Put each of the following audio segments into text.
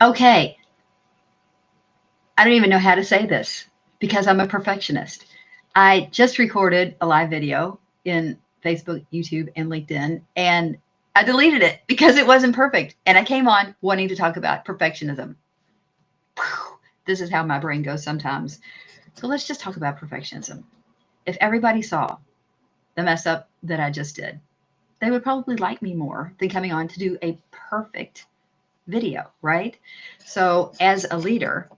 Okay, I don't even know how to say this because I'm a perfectionist. I just recorded a live video in Facebook, YouTube, and LinkedIn, and I deleted it because it wasn't perfect. And I came on wanting to talk about perfectionism. This is how my brain goes sometimes. So let's just talk about perfectionism. If everybody saw the mess up that I just did, they would probably like me more than coming on to do a perfect video, right? So as a leader,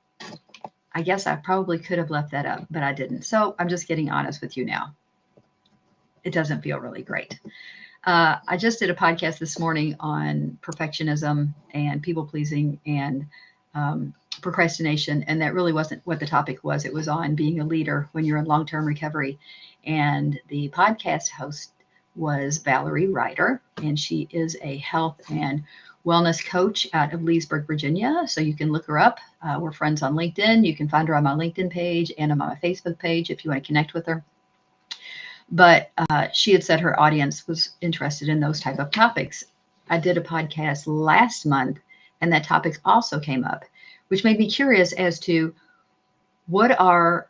I guess I probably could have left that up, but I didn't. So I'm just getting honest with you now. It doesn't feel really great. I just did a podcast this morning on perfectionism and people pleasing and procrastination. And that really wasn't what the topic was. It was on being a leader when you're in long term recovery. And the podcast host was Valerie Ryder, and she is a health and wellness coach out of Leesburg, Virginia. So you can look her up. We're friends on LinkedIn. You can find her on my LinkedIn page and on my Facebook page if you want to connect with her. But she had said her audience was interested in those type of topics. I did a podcast last month, and that topic also came up, which made me curious as to what are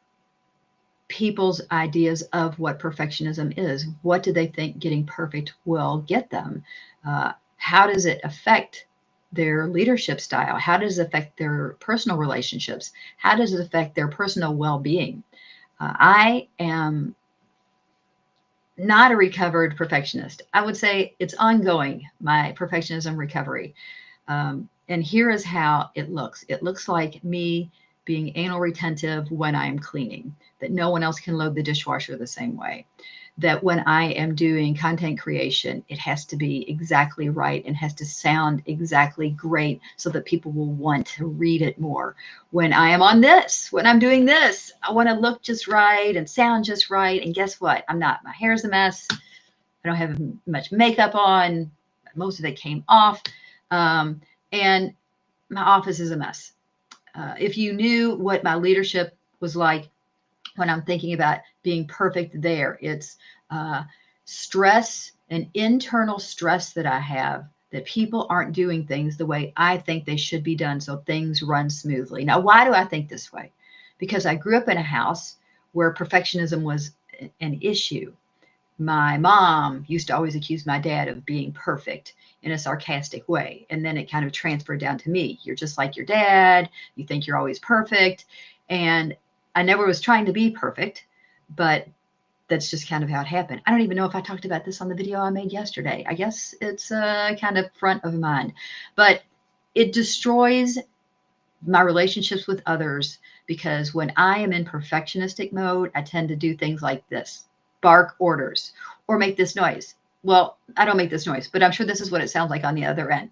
people's ideas of what perfectionism is. What do they think getting perfect will get them? How does it affect their leadership style? How does it affect their personal relationships? How does it affect their personal well-being? I am not a recovered perfectionist. I would say it's ongoing, my perfectionism recovery. And here is how it looks. It looks like me being anal retentive when I'm cleaning, that no one else can load the dishwasher the same way. That when I am doing content creation, it has to be exactly right and has to sound exactly great so that people will want to read it more. When I am on this, when I'm doing this, I want to look just right and sound just right. And guess what? I'm not. My hair's a mess. I don't have much makeup on. Most of it came off. And my office is a mess. If you knew what my leadership was like when I'm thinking about being perfect there, it's stress, an internal stress that I have that people aren't doing things the way I think they should be done so things run smoothly. Now, why do I think this way? Because I grew up in a house where perfectionism was an issue. My mom used to always accuse my dad of being perfect in a sarcastic way. And then it kind of transferred down to me. You're just like your dad. You think you're always perfect. And I never was trying to be perfect, but that's just kind of how it happened. I don't even know if I talked about this on the video I made yesterday. I guess it's kind of front of mind, but it destroys my relationships with others because when I am in perfectionistic mode, I tend to do things like this: bark orders or make this noise. Well, I don't make this noise, but I'm sure this is what it sounds like on the other end.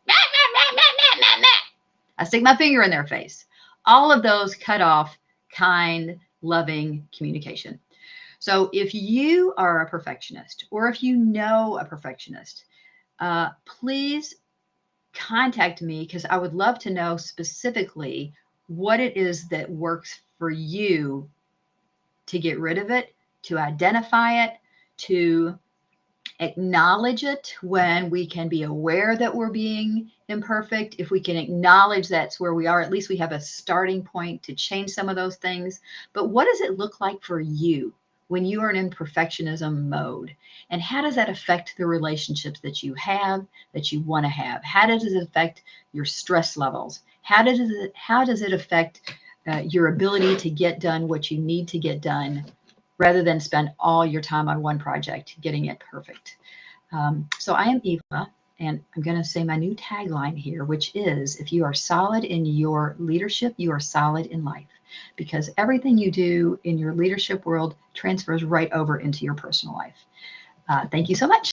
I stick my finger in their face. All of those cut off kind, loving communication. So if you are a perfectionist or if you know a perfectionist, please contact me because I would love to know specifically what it is that works for you to get rid of it, to identify it, to acknowledge it when we can be aware that we're being imperfect. If we can acknowledge that's where we are, at least we have a starting point to change some of those things. But what does it look like for you when you are in perfectionism mode? And how does that affect the relationships that you have, that you want to have? How does it affect your stress levels? How does it affect your ability to get done what you need to get done rather than spend all your time on one project getting it perfect? So I am Eva, and I'm going to say my new tagline here, which is, if you are solid in your leadership, you are solid in life, because everything you do in your leadership world transfers right over into your personal life. Thank you so much.